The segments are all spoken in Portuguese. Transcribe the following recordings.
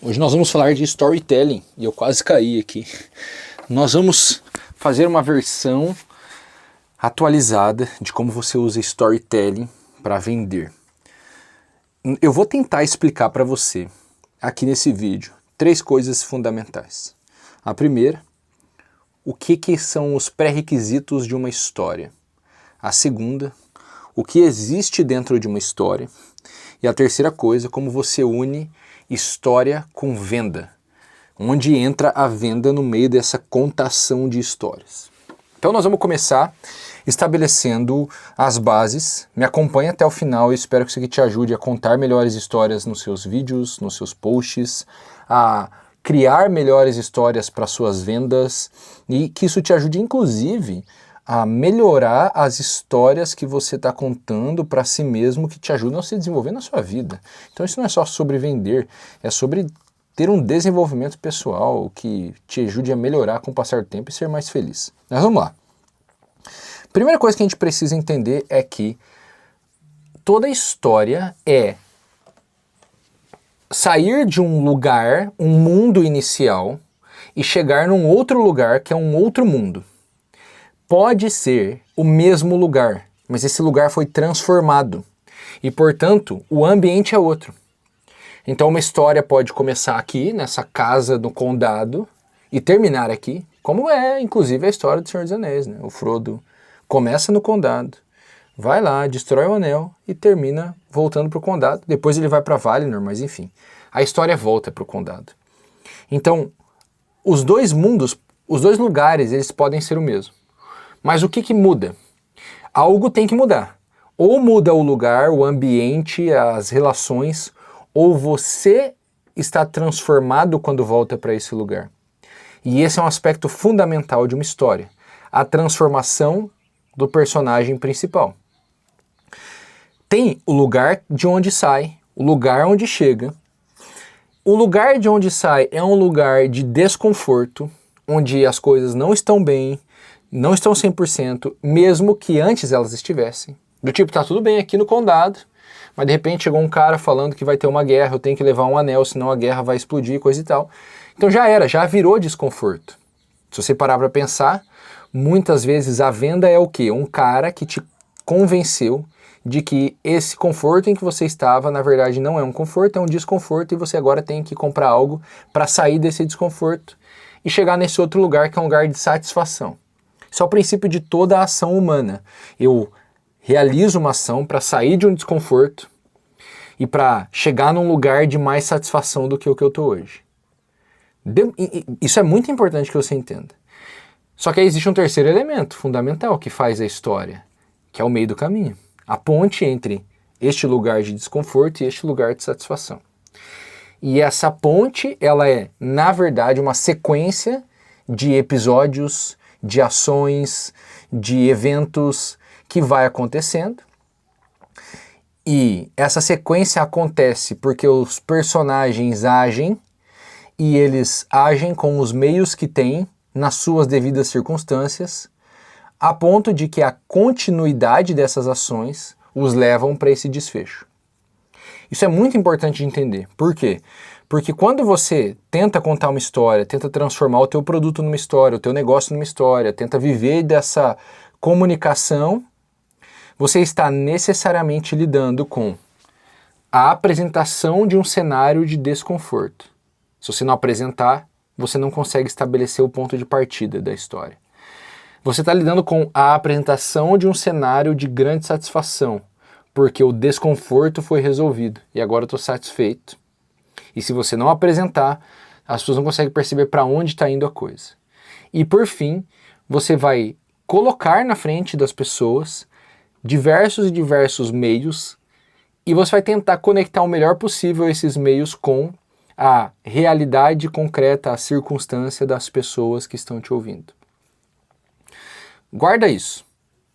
Hoje nós vamos falar de storytelling e eu quase caí aqui. Nós vamos fazer uma versão atualizada de como você usa storytelling para vender. Eu vou tentar explicar para você aqui nesse vídeo 3 coisas fundamentais. A primeira, o que são os pré-requisitos de uma história. A segunda, o que existe dentro de uma história. E a terceira coisa, como você une história com venda, onde entra a venda no meio dessa contação de histórias. Então nós vamos começar estabelecendo as bases. Me acompanhe até o final e espero que isso aqui te ajude a contar melhores histórias nos seus vídeos, nos seus posts, a criar melhores histórias para suas vendas e que isso te ajude inclusive a melhorar as histórias que você está contando para si mesmo, que te ajudam a se desenvolver na sua vida. Então isso não é só sobre vender, é sobre ter um desenvolvimento pessoal que te ajude a melhorar com o passar do tempo e ser mais feliz. Mas vamos lá. Primeira coisa que a gente precisa entender é que toda história é sair de um lugar, um mundo inicial, e chegar num outro lugar que é um outro mundo. Pode ser o mesmo lugar, mas esse lugar foi transformado e, portanto, o ambiente é outro. Então uma história pode começar aqui, nessa casa do condado, e terminar aqui, como é, inclusive, a história do Senhor dos Anéis, né? O Frodo começa no condado, vai lá, destrói o anel e termina voltando para o condado. Depois ele vai para Valinor, mas enfim, a história volta para o condado. Então, os dois mundos, os dois lugares, eles podem ser o mesmo. Mas o que muda? Algo tem que mudar. Ou muda o lugar, o ambiente, as relações, ou você está transformado quando volta para esse lugar. E esse é um aspecto fundamental de uma história. A transformação do personagem principal. Tem o lugar de onde sai, o lugar onde chega. O lugar de onde sai é um lugar de desconforto, onde as coisas não estão bem, não estão 100%, mesmo que antes elas estivessem. Do tipo, tá tudo bem aqui no condado, mas de repente chegou um cara falando que vai ter uma guerra, eu tenho que levar um anel, senão a guerra vai explodir, coisa e tal. Então já virou desconforto. Se você parar para pensar, muitas vezes a venda é o quê? Um cara que te convenceu de que esse conforto em que você estava, na verdade não é um conforto, é um desconforto e você agora tem que comprar algo para sair desse desconforto e chegar nesse outro lugar que é um lugar de satisfação. Isso é o princípio de toda a ação humana. Eu realizo uma ação para sair de um desconforto e para chegar num lugar de mais satisfação do que o que eu estou hoje. Isso é muito importante que você entenda. Só que aí existe um terceiro elemento fundamental que faz a história, que é o meio do caminho. A ponte entre este lugar de desconforto e este lugar de satisfação. E essa ponte, ela é, na verdade, uma sequência de episódios, de ações, de eventos que vai acontecendo. E essa sequência acontece porque os personagens agem e eles agem com os meios que têm nas suas devidas circunstâncias, a ponto de que a continuidade dessas ações os levam para esse desfecho. Isso é muito importante de entender. Por quê? Porque quando você tenta contar uma história, tenta transformar o teu produto numa história, o teu negócio numa história, tenta viver dessa comunicação, você está necessariamente lidando com a apresentação de um cenário de desconforto. Se você não apresentar, você não consegue estabelecer o ponto de partida da história. Você está lidando com a apresentação de um cenário de grande satisfação, porque o desconforto foi resolvido e agora eu estou satisfeito. E se você não apresentar, as pessoas não conseguem perceber para onde está indo a coisa. E por fim, você vai colocar na frente das pessoas diversos e diversos meios e você vai tentar conectar o melhor possível esses meios com a realidade concreta, a circunstância das pessoas que estão te ouvindo. Guarda isso.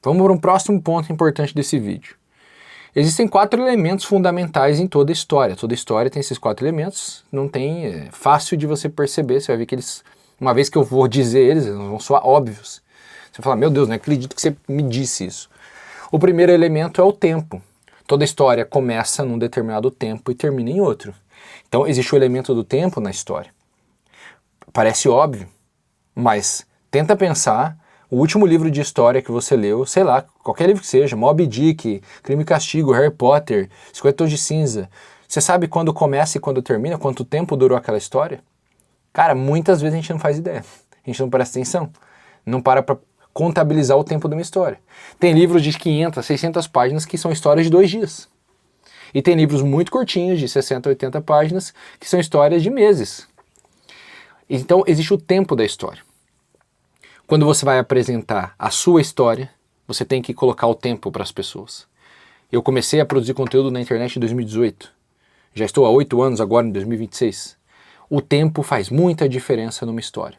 Vamos para um próximo ponto importante desse vídeo. Existem 4 elementos fundamentais em toda história. Toda história tem esses 4 elementos, não tem, é fácil de você perceber, você vai ver que eles, uma vez que eu vou dizer eles vão soar óbvios. Você vai falar, meu Deus, não acredito que você me disse isso. O primeiro elemento é o tempo. Toda história começa num determinado tempo e termina em outro. Então existe o elemento do tempo na história. Parece óbvio, mas tenta pensar o último livro de história que você leu, sei lá, qualquer livro que seja, Moby Dick, Crime e Castigo, Harry Potter, 50 Tons de Cinza. Você sabe quando começa e quando termina? Quanto tempo durou aquela história? Cara, muitas vezes a gente não faz ideia. A gente não presta atenção. Não para contabilizar o tempo de uma história. Tem livros de 500, 600 páginas que são histórias de 2 dias. E tem livros muito curtinhos, de 60, 80 páginas, que são histórias de meses. Então existe o tempo da história. Quando você vai apresentar a sua história, você tem que colocar o tempo para as pessoas. Eu comecei a produzir conteúdo na internet em 2018. Já estou há 8 anos agora, em 2026. O tempo faz muita diferença numa história.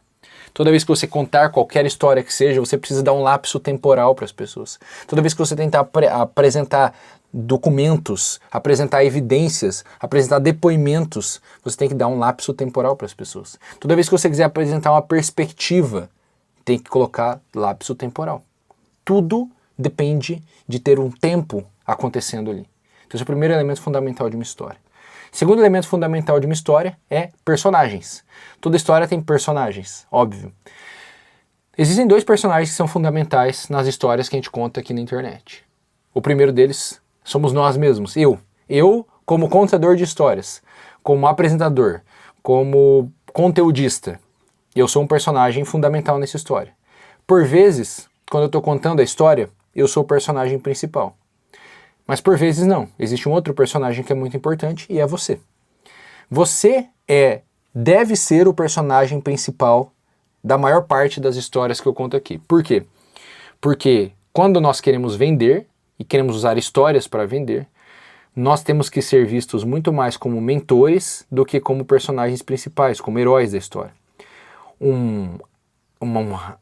Toda vez que você contar qualquer história que seja, você precisa dar um lapso temporal para as pessoas. Toda vez que você tentar apresentar documentos, apresentar evidências, apresentar depoimentos, você tem que dar um lapso temporal para as pessoas. Toda vez que você quiser apresentar uma perspectiva, tem que colocar lapso temporal. Tudo depende de ter um tempo acontecendo ali. Então esse é o primeiro elemento fundamental de uma história. Segundo elemento fundamental de uma história é personagens. Toda história tem personagens, óbvio. Existem 2 personagens que são fundamentais nas histórias que a gente conta aqui na internet. O primeiro deles somos nós mesmos, eu. Eu como contador de histórias, como apresentador, como conteudista. Eu sou um personagem fundamental nessa história. Por vezes, quando eu estou contando a história, eu sou o personagem principal. Mas por vezes não. Existe um outro personagem que é muito importante e é você. Você deve ser o personagem principal da maior parte das histórias que eu conto aqui. Por quê? Porque quando nós queremos vender e queremos usar histórias para vender, nós temos que ser vistos muito mais como mentores do que como personagens principais, como heróis da história. Uma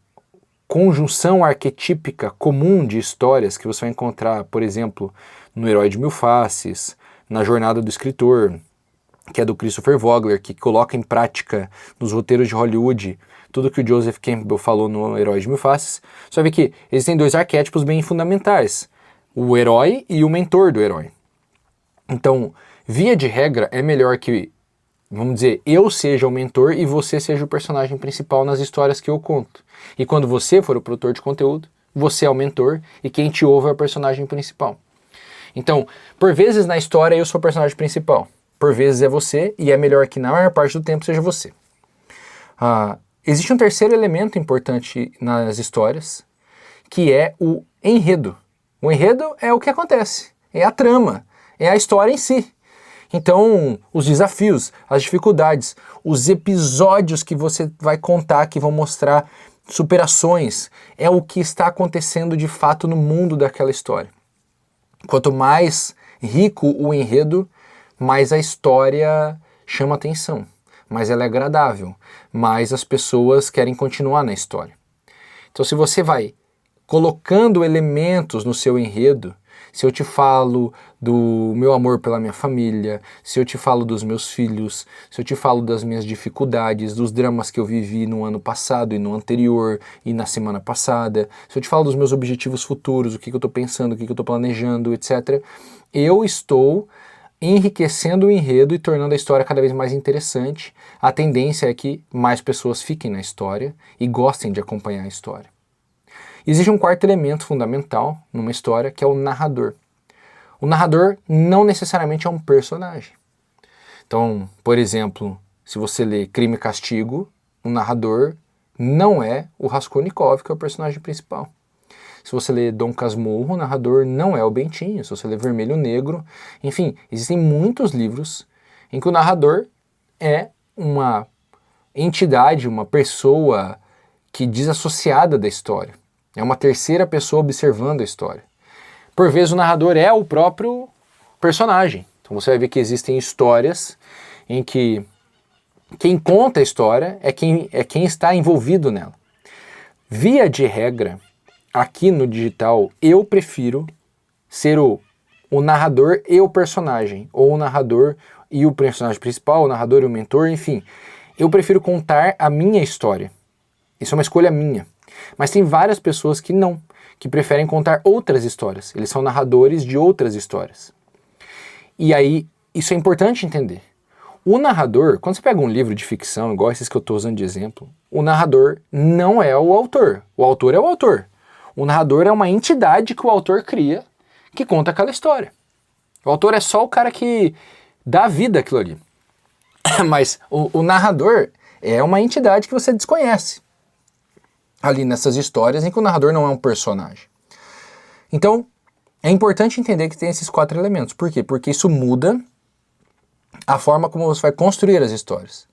conjunção arquetípica comum de histórias que você vai encontrar, por exemplo, no Herói de Mil Faces, na Jornada do Escritor, que é do Christopher Vogler, que coloca em prática nos roteiros de Hollywood tudo que o Joseph Campbell falou no Herói de Mil Faces. Você vai ver que existem 2 arquétipos bem fundamentais, o herói e o mentor do herói. Então, via de regra, é melhor que, vamos dizer, eu seja o mentor e você seja o personagem principal nas histórias que eu conto. E quando você for o produtor de conteúdo, você é o mentor e quem te ouve é o personagem principal. Então, por vezes na história eu sou o personagem principal, por vezes é você e é melhor que na maior parte do tempo seja você. Existe um terceiro elemento importante nas histórias, que é o enredo. O enredo é o que acontece, é a trama, é a história em si. Então, os desafios, as dificuldades, os episódios que você vai contar, que vão mostrar superações, é o que está acontecendo de fato no mundo daquela história. Quanto mais rico o enredo, mais a história chama atenção, mais ela é agradável, mais as pessoas querem continuar na história. Então, se você vai colocando elementos no seu enredo, se eu te falo do meu amor pela minha família, se eu te falo dos meus filhos, se eu te falo das minhas dificuldades, dos dramas que eu vivi no ano passado e no anterior e na semana passada, se eu te falo dos meus objetivos futuros, o que eu estou pensando, o que eu estou planejando, etc., eu estou enriquecendo o enredo e tornando a história cada vez mais interessante. A tendência é que mais pessoas fiquem na história e gostem de acompanhar a história. Existe um quarto elemento fundamental numa história, que é o narrador. O narrador não necessariamente é um personagem. Então, por exemplo, se você lê Crime e Castigo, o narrador não é o Raskolnikov, que é o personagem principal. Se você lê Dom Casmurro, o narrador não é o Bentinho. Se você lê Vermelho e Negro, enfim, existem muitos livros em que o narrador é uma entidade, uma pessoa que desassociada da história. É uma terceira pessoa observando a história. Por vezes o narrador é o próprio personagem. Então você vai ver que existem histórias em que quem conta a história é quem está envolvido nela. Via de regra, aqui no digital, eu prefiro ser o narrador e o personagem, ou o narrador e o personagem principal, o narrador e o mentor, enfim. Eu prefiro contar a minha história. Isso é uma escolha minha. Mas tem várias pessoas que não, que preferem contar outras histórias. Eles são narradores de outras histórias. E aí, isso é importante entender. O narrador, quando você pega um livro de ficção, igual esses que eu estou usando de exemplo, o narrador não é o autor. O autor é o autor. O narrador é uma entidade que o autor cria, que conta aquela história. O autor é só o cara que dá vida àquilo ali. Mas o narrador é uma entidade que você desconhece. Ali nessas histórias em que o narrador não é um personagem. Então, é importante entender que tem esses 4 elementos. Por quê? Porque isso muda a forma como você vai construir as histórias.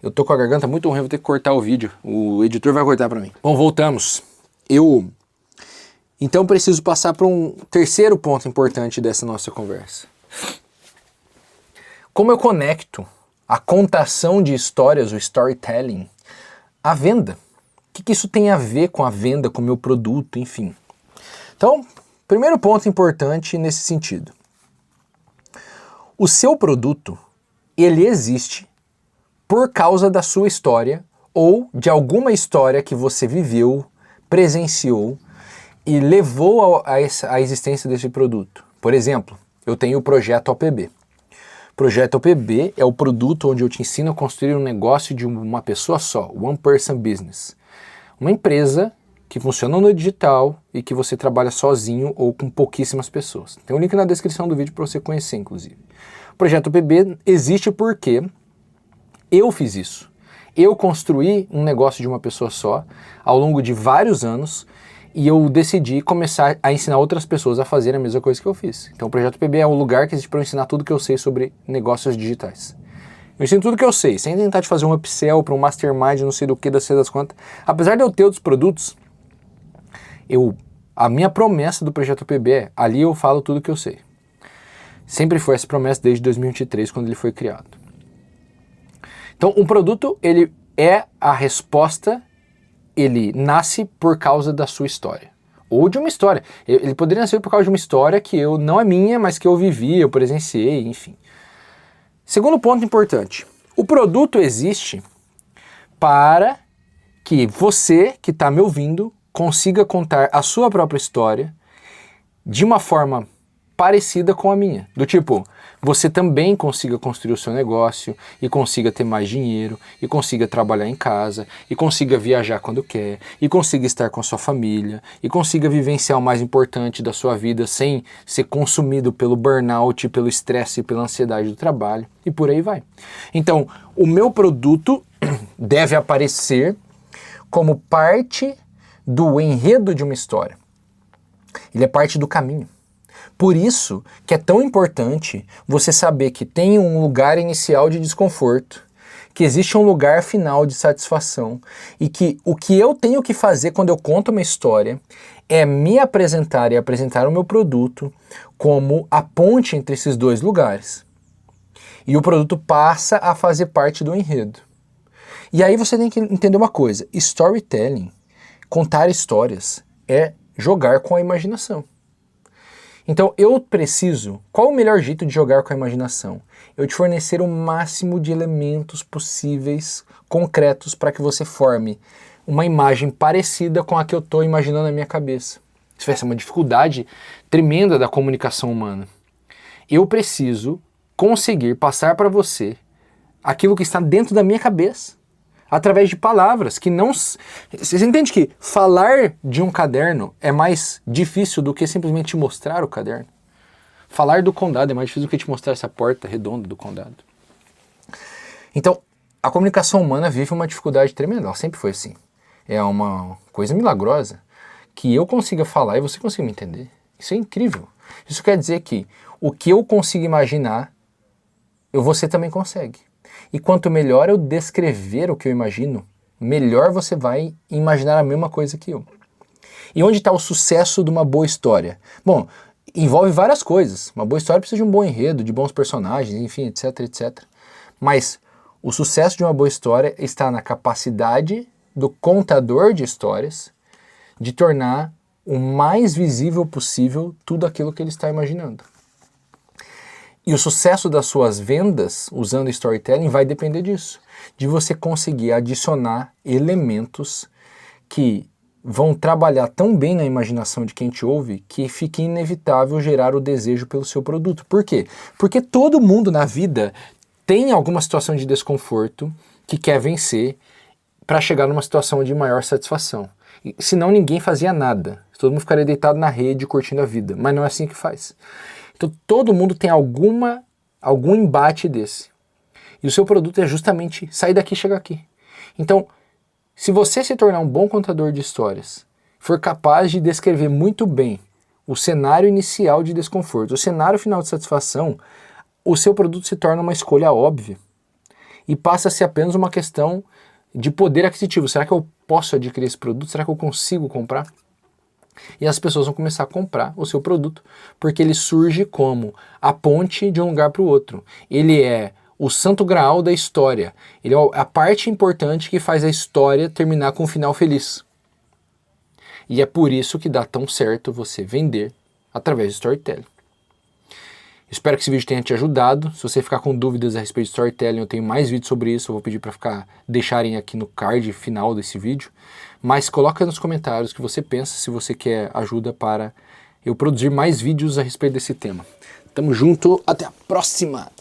Eu tô com a garganta muito ruim, vou ter que cortar o vídeo. O editor vai cortar para mim. Bom, voltamos. Então preciso passar para um terceiro ponto importante dessa nossa conversa. Como eu conecto a contação de histórias, o storytelling, à venda? O que isso tem a ver com a venda, com o meu produto, enfim. Então, primeiro ponto importante nesse sentido. O seu produto, ele existe por causa da sua história ou de alguma história que você viveu, presenciou e levou à existência desse produto. Por exemplo, eu tenho o Projeto OPB. O Projeto OPB é o produto onde eu te ensino a construir um negócio de uma pessoa só, One Person Business. Uma empresa que funciona no digital e que você trabalha sozinho ou com pouquíssimas pessoas. Tem um link na descrição do vídeo para você conhecer, inclusive. O Projeto OPB existe porque eu fiz isso. Eu construí um negócio de uma pessoa só ao longo de vários anos e eu decidi começar a ensinar outras pessoas a fazer a mesma coisa que eu fiz. Então o Projeto OPB é o lugar que existe para eu ensinar tudo que eu sei sobre negócios digitais. Eu ensino tudo que eu sei, sem tentar te fazer um upsell para um mastermind, não sei do que, das sei das quantas. Apesar de eu ter outros produtos, a minha promessa do Projeto OPB é, ali eu falo tudo que eu sei. Sempre foi essa promessa desde 2023, quando ele foi criado. Então, um produto, ele é a resposta, ele nasce por causa da sua história. Ou de uma história. Ele poderia nascer por causa de uma história que não é minha, mas que eu vivi, eu presenciei, enfim. Segundo ponto importante. O produto existe para que você, que está me ouvindo, consiga contar a sua própria história de uma forma parecida com a minha. Do tipo, você também consiga construir o seu negócio e consiga ter mais dinheiro e consiga trabalhar em casa e consiga viajar quando quer e consiga estar com a sua família e consiga vivenciar o mais importante da sua vida sem ser consumido pelo burnout, pelo estresse e pela ansiedade do trabalho e por aí vai. Então, o meu produto deve aparecer como parte do enredo de uma história. Ele é parte do caminho. Por isso que é tão importante você saber que tem um lugar inicial de desconforto, que existe um lugar final de satisfação e que o que eu tenho que fazer quando eu conto uma história é me apresentar e apresentar o meu produto como a ponte entre esses dois lugares. E o produto passa a fazer parte do enredo. E aí você tem que entender uma coisa, storytelling, contar histórias, é jogar com a imaginação. Então eu preciso, qual o melhor jeito de jogar com a imaginação? Eu te fornecer o máximo de elementos possíveis, concretos, para que você forme uma imagem parecida com a que eu estou imaginando na minha cabeça. Isso vai ser uma dificuldade tremenda da comunicação humana. Eu preciso conseguir passar para você aquilo que está dentro da minha cabeça, através de palavras que não... Vocês entendem que falar de um caderno é mais difícil do que simplesmente te mostrar o caderno? Falar do condado é mais difícil do que te mostrar essa porta redonda do condado. Então, a comunicação humana vive uma dificuldade tremenda, ela sempre foi assim. É uma coisa milagrosa que eu consiga falar e você consiga me entender. Isso é incrível. Isso quer dizer que o que eu consigo imaginar, você também consegue. E quanto melhor eu descrever o que eu imagino, melhor você vai imaginar a mesma coisa que eu. E onde está o sucesso de uma boa história? Bom, envolve várias coisas. Uma boa história precisa de um bom enredo, de bons personagens, enfim, etc, etc. Mas o sucesso de uma boa história está na capacidade do contador de histórias de tornar o mais visível possível tudo aquilo que ele está imaginando. E o sucesso das suas vendas usando storytelling vai depender disso, de você conseguir adicionar elementos que vão trabalhar tão bem na imaginação de quem te ouve que fique inevitável gerar o desejo pelo seu produto. Por quê? Porque todo mundo na vida tem alguma situação de desconforto que quer vencer para chegar numa situação de maior satisfação. Senão ninguém fazia nada. Todo mundo ficaria deitado na rede curtindo a vida. Mas não é assim que faz. Então todo mundo tem algum embate desse. E o seu produto é justamente sair daqui e chegar aqui. Então, se você se tornar um bom contador de histórias, for capaz de descrever muito bem o cenário inicial de desconforto, o cenário final de satisfação, o seu produto se torna uma escolha óbvia e passa a ser apenas uma questão de poder aquisitivo. Será que eu posso adquirir esse produto? Será que eu consigo comprar? E as pessoas vão começar a comprar o seu produto, porque ele surge como a ponte de um lugar para o outro. Ele é o santo graal da história. Ele é a parte importante que faz a história terminar com um final feliz. E é por isso que dá tão certo você vender através de storytelling. Espero que esse vídeo tenha te ajudado. Se você ficar com dúvidas a respeito de storytelling, eu tenho mais vídeos sobre isso. Eu vou pedir para deixarem aqui no card final desse vídeo. Mas coloca nos comentários o que você pensa, se você quer ajuda para eu produzir mais vídeos a respeito desse tema. Tamo junto, até a próxima!